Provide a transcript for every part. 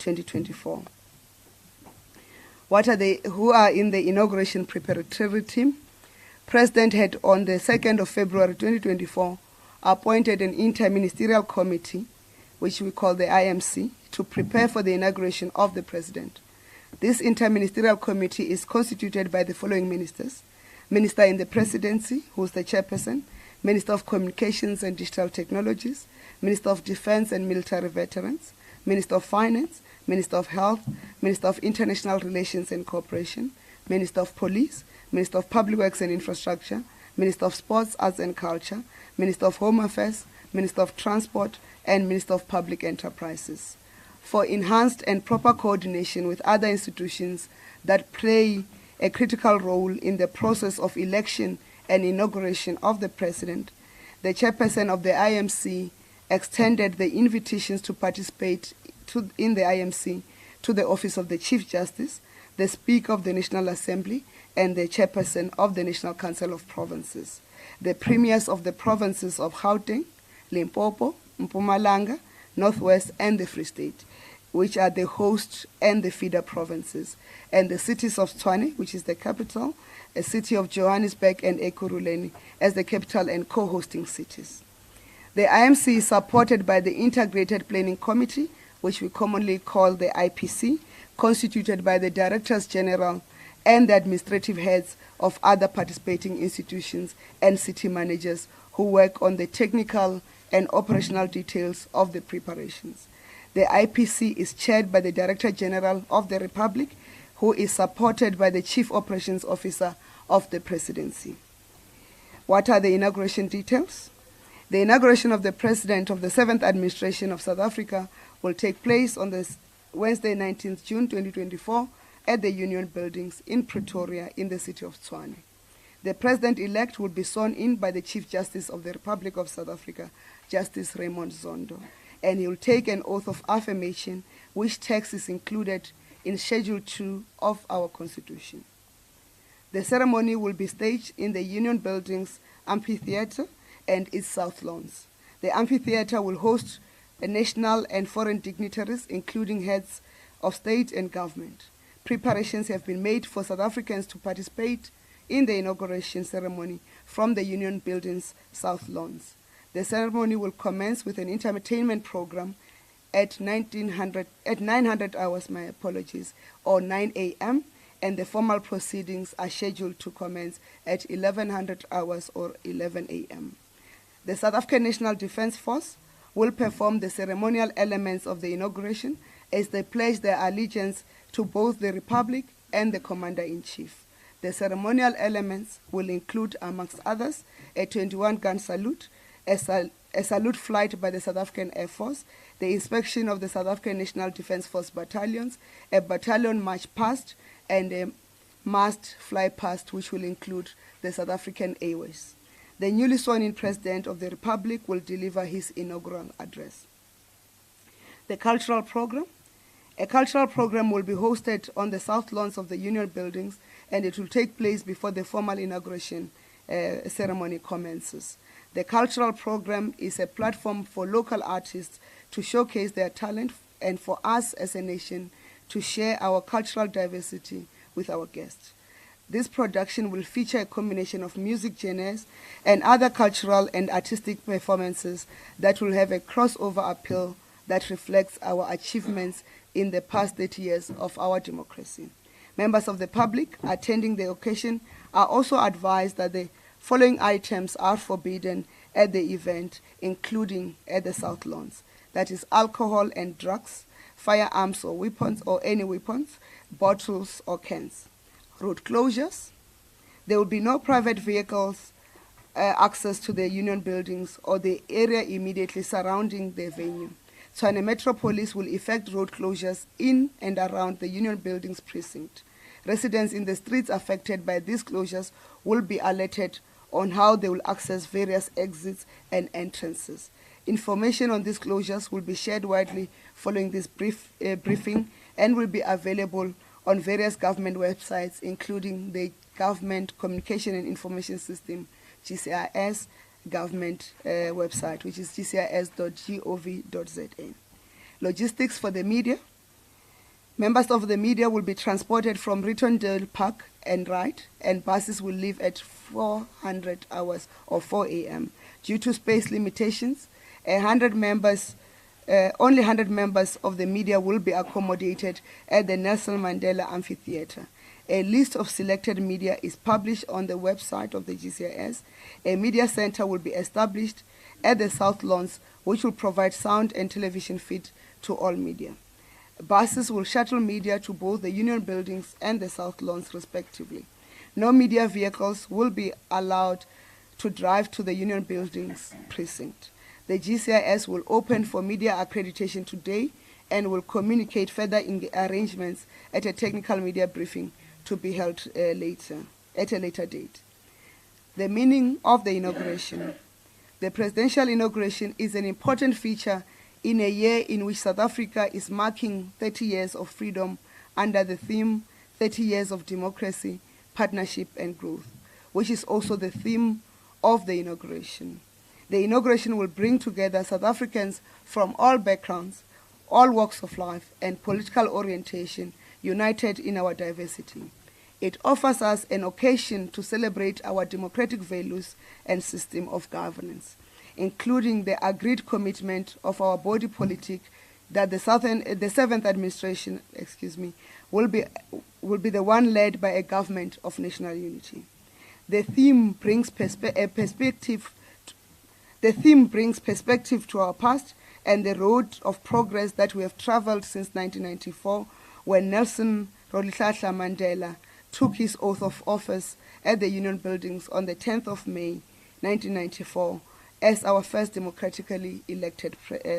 2024. Who are in the inauguration preparatory team? President had on the 2nd of February 2024 appointed an interministerial committee, which we call the IMC, to prepare for the inauguration of the president. This interministerial committee is constituted by the following ministers: Minister in the Presidency, who is the chairperson, Minister of Communications and Digital Technologies, Minister of Defense and Military Veterans, Minister of Finance, Minister of Health, Minister of International Relations and Cooperation, Minister of Police, Minister of Public Works and Infrastructure, Minister of Sports, Arts and Culture, Minister of Home Affairs, Minister of Transport, and Minister of Public Enterprises, for enhanced and proper coordination with other institutions that play a critical role in the process of election and inauguration of the President. The chairperson of the IMC extended the invitations to participate in the IMC to the Office of the Chief Justice, the Speaker of the National Assembly, and the chairperson of the National Council of Provinces, the premiers of the provinces of Gauteng, Limpopo, Mpumalanga, Northwest, and the Free State, which are the host and the feeder provinces, and the cities of Tshwane, which is the capital, a city of Johannesburg, and Ekurhuleni as the capital and co-hosting cities. The IMC is supported by the Integrated Planning Committee, which we commonly call the IPC, constituted by the Directors General and the administrative heads of other participating institutions and city managers who work on the technical and operational details of the preparations. The IPC is chaired by the Director General of the Republic, who is supported by the Chief Operations Officer of the Presidency. What are the inauguration details? The inauguration of the President of the 7th Administration of South Africa will take place on this Wednesday, 19th June 2024, at the Union Buildings in Pretoria in the city of Tshwane. The President-elect will be sworn in by the Chief Justice of the Republic of South Africa, Justice Raymond Zondo, and he will take an oath of affirmation, which text is included in Schedule 2 of our Constitution. The ceremony will be staged in the Union Buildings Amphitheatre and its South Lawns. The amphitheatre will host national and foreign dignitaries, including heads of state and government. Preparations have been made for South Africans to participate in the inauguration ceremony from the Union Buildings South Lawns. The ceremony will commence with an entertainment program at 900 hours, or 9 a.m., and the formal proceedings are scheduled to commence at 1100 hours or 11 a.m. The South African National Defence Force will perform the ceremonial elements of the inauguration as they pledge their allegiance to both the Republic and the Commander-in-Chief. The ceremonial elements will include, amongst others, a 21-gun salute, a salute flight by the South African Air Force, the inspection of the South African National Defence Force battalions, a battalion march past, and a mast fly past, which will include the South African Airways. The newly sworn-in President of the Republic will deliver his inaugural address. The cultural program. A cultural program will be hosted on the South Lawns of the Union Buildings, and it will take place before the formal inauguration ceremony commences. The cultural program is a platform for local artists to showcase their talent and for us as a nation to share our cultural diversity with our guests. This production will feature a combination of music genres and other cultural and artistic performances that will have a crossover appeal that reflects our achievements in the past 30 years of our democracy. Members of the public attending the occasion are also advised that the following items are forbidden at the event, including at the South Lawns. That is alcohol and drugs, firearms or weapons or any weapons, bottles or cans. Road closures. There will be no private vehicles access to the Union Buildings or the area immediately surrounding the venue. Tshwane Metro Police will effect road closures in and around the Union Buildings precinct. Residents in the streets affected by these closures will be alerted on how they will access various exits and entrances. Information on these closures will be shared widely following this briefing and will be available on various government websites, including the Government Communication and Information System, GCIS, government website, which is gcis.gov.za. Logistics for the media. Members of the media will be transported from Rittondale Park and Right, and buses will leave at 400 hours or 4 a.m. Due to space limitations, only 100 members of the media will be accommodated at the Nelson Mandela Amphitheatre. A list of selected media is published on the website of the GCIS. A media center will be established at the South Lawns, which will provide sound and television feed to all media. Buses will shuttle media to both the Union Buildings and the South Lawns, respectively. No media vehicles will be allowed to drive to the Union Buildings precinct. The GCIS will open for media accreditation today and will communicate further in the arrangements at a technical media briefing to be held at a later date. The meaning of the inauguration. The presidential inauguration is an important feature in a year in which South Africa is marking 30 years of freedom under the theme 30 Years of Democracy, Partnership and Growth, which is also the theme of the inauguration. The inauguration will bring together South Africans from all backgrounds, all walks of life, and political orientation, united in our diversity. It offers us an occasion to celebrate our democratic values and system of governance, including the agreed commitment of our body politic that the seventh administration, will be the one led by a government of national unity. The theme brings perspective to our past and the road of progress that we have traveled since 1994, when Nelson Rolihlahla Mandela took his oath of office at the Union Buildings on the 10th of May, 1994, as our first democratically elected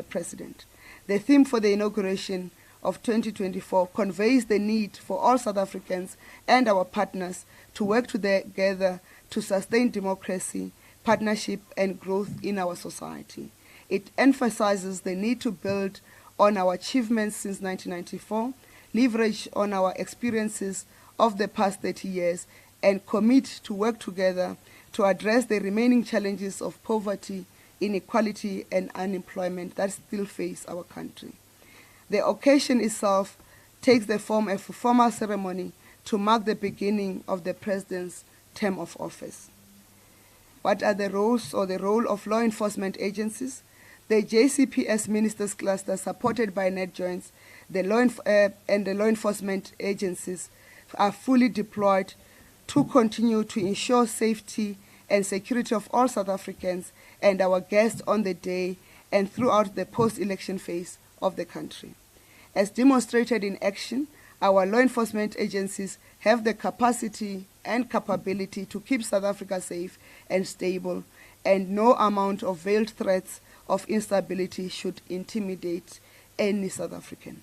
president. The theme for the inauguration of 2024 conveys the need for all South Africans and our partners to work together to sustain democracy, partnership, and growth in our society. It emphasizes the need to build on our achievements since 1994, leverage on our experiences of the past 30 years, and commit to work together to address the remaining challenges of poverty, inequality, and unemployment that still face our country. The occasion itself takes the form of a formal ceremony to mark the beginning of the President's term of office. What are the roles or the role of law enforcement agencies? The JCPS Ministers Cluster, supported by NetJoints, and the law enforcement agencies are fully deployed to continue to ensure safety and security of all South Africans and our guests on the day and throughout the post-election phase of the country. As demonstrated in action, our law enforcement agencies have the capacity and capability to keep South Africa safe and stable, and no amount of veiled threats of instability should intimidate any South African.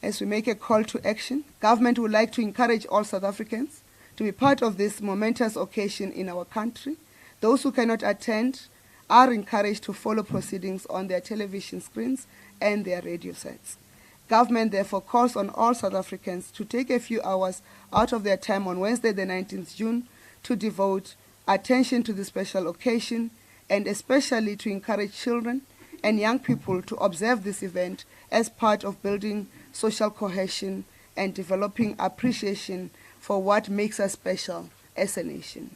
As we make a call to action, government would like to encourage all South Africans to be part of this momentous occasion in our country. Those who cannot attend are encouraged to follow proceedings on their television screens and their radio sets. Government therefore calls on all South Africans to take a few hours out of their time on Wednesday, the 19th June, to devote attention to this special occasion, and especially to encourage children and young people to observe this event as part of building social cohesion and developing appreciation for what makes us special as a nation.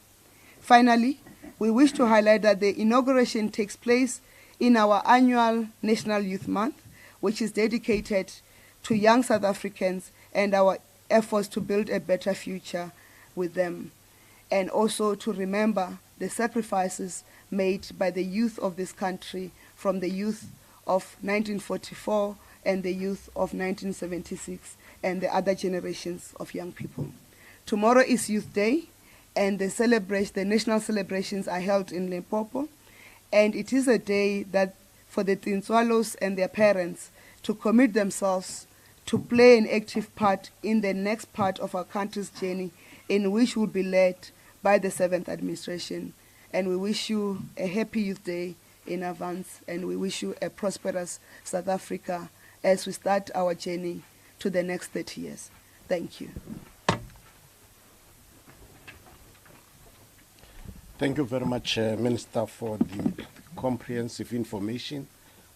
Finally, we wish to highlight that the inauguration takes place in our annual National Youth Month, which is dedicated to young South Africans and our efforts to build a better future with them, and also to remember the sacrifices made by the youth of this country, from the youth of 1944 and the youth of 1976 and the other generations of young people. Tomorrow is Youth Day, and the national celebrations are held in Limpopo, and it is a day that for the Tinswalos and their parents to commit themselves to play an active part in the next part of our country's journey, in which will be led by the 7th administration. And we wish you a happy Youth Day in advance, and we wish you a prosperous South Africa as we start our journey to the next 30 years. Thank you. Thank you very much, Minister, for the comprehensive information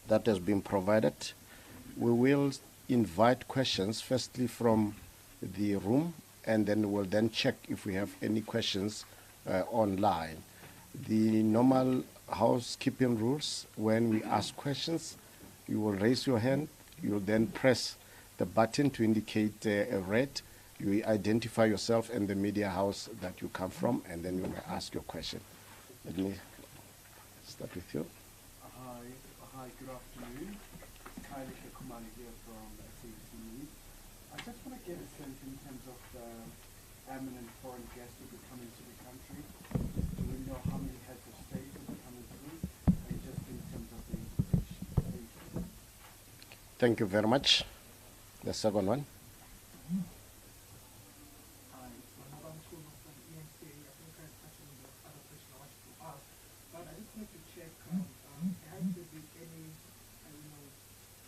that has been provided. We will invite questions, firstly from the room, and then we'll then check if we have any questions online. The normal housekeeping rules: when we ask questions, you will raise your hand, you will then press the button to indicate a red. You identify yourself and the media house that you come from, and then you will ask your question. Let me start with you. Hi, good afternoon. Kylie Kumani here from SABC News. I just want to get a sense in terms of the eminent foreign guests who will be coming to the country. Do we know how many heads of state will be coming through? And just in terms of the invitation. Thank you very much. The second one. But I just wanted to check, has there been any,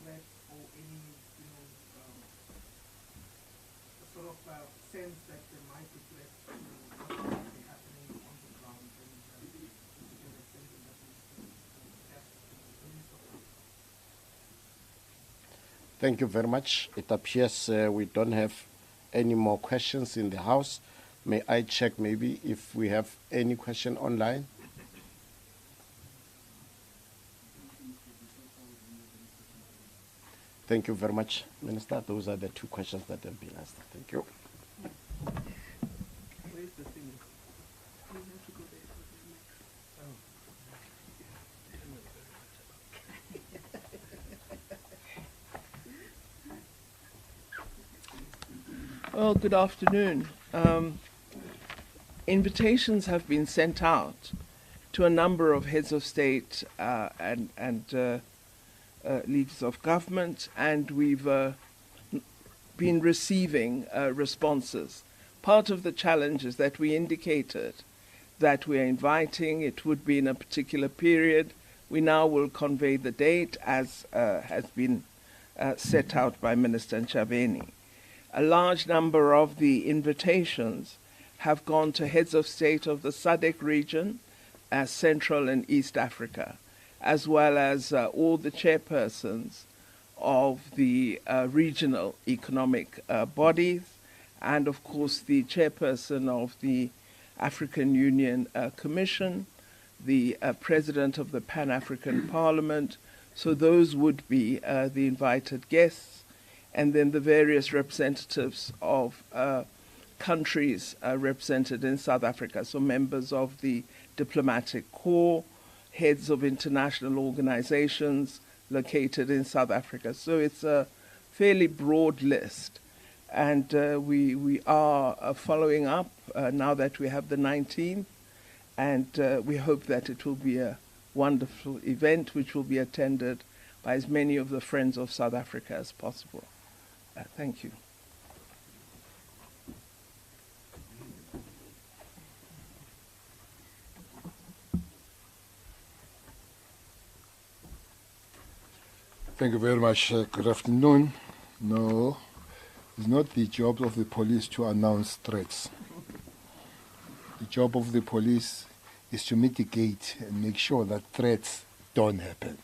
threat or any, sort of sense that there might be threats to what might be happening on the ground, and to get a sense in that respect? Thank you very much. It appears we don't have any more questions in the house. May I check maybe if we have any question online? Thank you very much, Minister. Those are the two questions that have been asked. Thank you. Where's the thing? Well, good afternoon. Invitations have been sent out to a number of heads of state and leaders of government, and we've been receiving responses. Part of the challenge is that we indicated that we are inviting, it would be in a particular period. We now will convey the date as has been set out by Minister Nchaveni. A large number of the invitations have gone to heads of state of the SADC region, Central and East Africa, as well as all the chairpersons of the regional economic bodies, and of course the chairperson of the African Union Commission, the president of the Pan-African Parliament. So those would be the invited guests, and then the various representatives of countries represented in South Africa, so members of the diplomatic corps, heads of international organizations located in South Africa. So it's a fairly broad list. And we are following up now that we have the 19th, and we hope that it will be a wonderful event which will be attended by as many of the friends of South Africa as possible. Thank you. Thank you very much. Good afternoon. No, it's not the job of the police to announce threats. The job of the police is to mitigate and make sure that threats don't happen.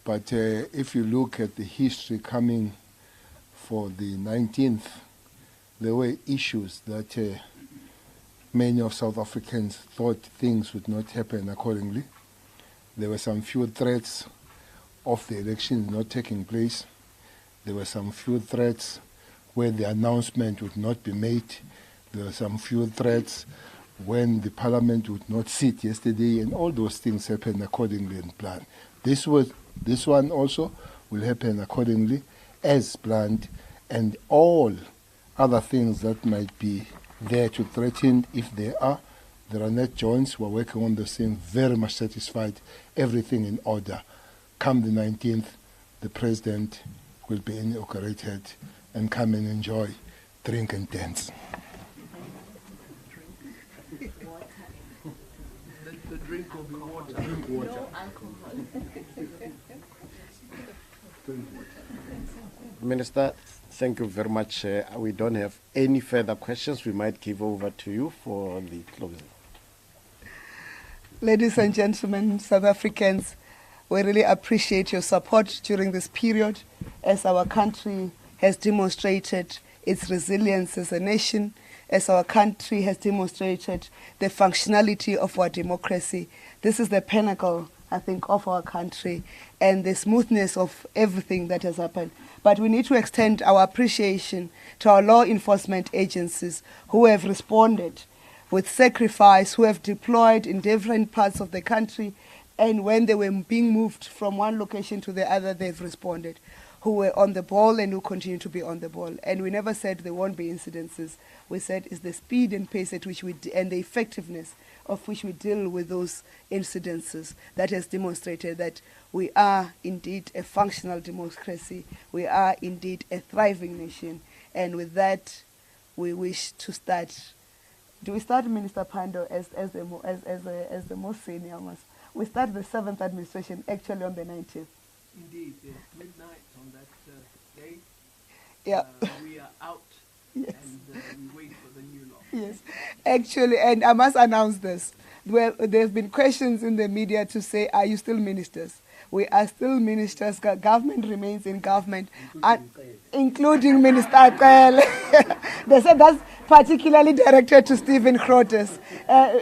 But if you look at the history coming for the 19th, there were issues that many of South Africans thought things would not happen accordingly. There were some few threats of the elections not taking place. There were some few threats where the announcement would not be made. There were some few threats when the parliament would not sit yesterday, and all those things happened accordingly and planned. This one also will happen accordingly as planned, and all other things that might be there to threaten, if there are net joints. We're working on the same, very much satisfied, everything in order. Come the 19th, the president will be inaugurated, and come and enjoy, drink and dance. The drink will be water. Drink water. No alcohol. Minister, thank you very much. We don't have any further questions. We might give over to you for the closing. Ladies and gentlemen, South Africans, we really appreciate your support during this period as our country has demonstrated its resilience as a nation, as our country has demonstrated the functionality of our democracy. This is the pinnacle, I think, of our country and the smoothness of everything that has happened. But we need to extend our appreciation to our law enforcement agencies who have responded with sacrifice, who have deployed in different parts of the country, and when they were being moved from one location to the other, they've responded, who were on the ball and who continue to be on the ball. And we never said there won't be incidences. We said it's the speed and pace at which and the effectiveness of which we deal with those incidences that has demonstrated that we are indeed a functional democracy. We are indeed a thriving nation. And with that, we wish to start. Do we start Minister Pando as the most senior? We start the 7th administration actually on the 19th. Indeed, it's midnight on that day. Yeah. We are out. Yes. And we wait for the new law. Yes, actually, and I must announce this. There have been questions in the media to say, are you still ministers? We are still ministers. Government remains in government, including Minister Akele. They said that's particularly directed to Stephen Crotes.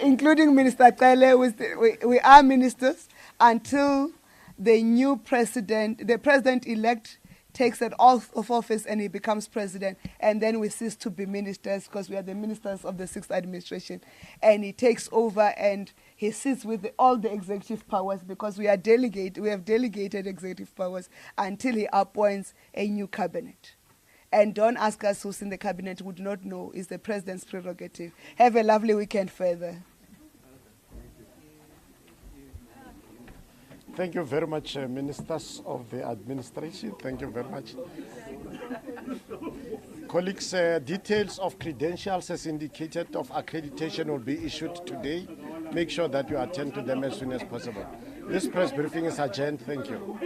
Including Minister Akele, we are ministers until the new president, the president-elect, takes an oath of office and he becomes president, and then we cease to be ministers because we are the ministers of the 6th administration, and he takes over and he sits with all the executive powers because we have delegated executive powers until he appoints a new cabinet. And don't ask us who's in the cabinet, we do not know. It's the president's prerogative. Have a lovely weekend further. Thank you very much, Ministers of the Administration. Thank you very much. Colleagues, details of credentials as indicated of accreditation will be issued today. Make sure that you attend to them as soon as possible. This press briefing is adjourned. Thank you.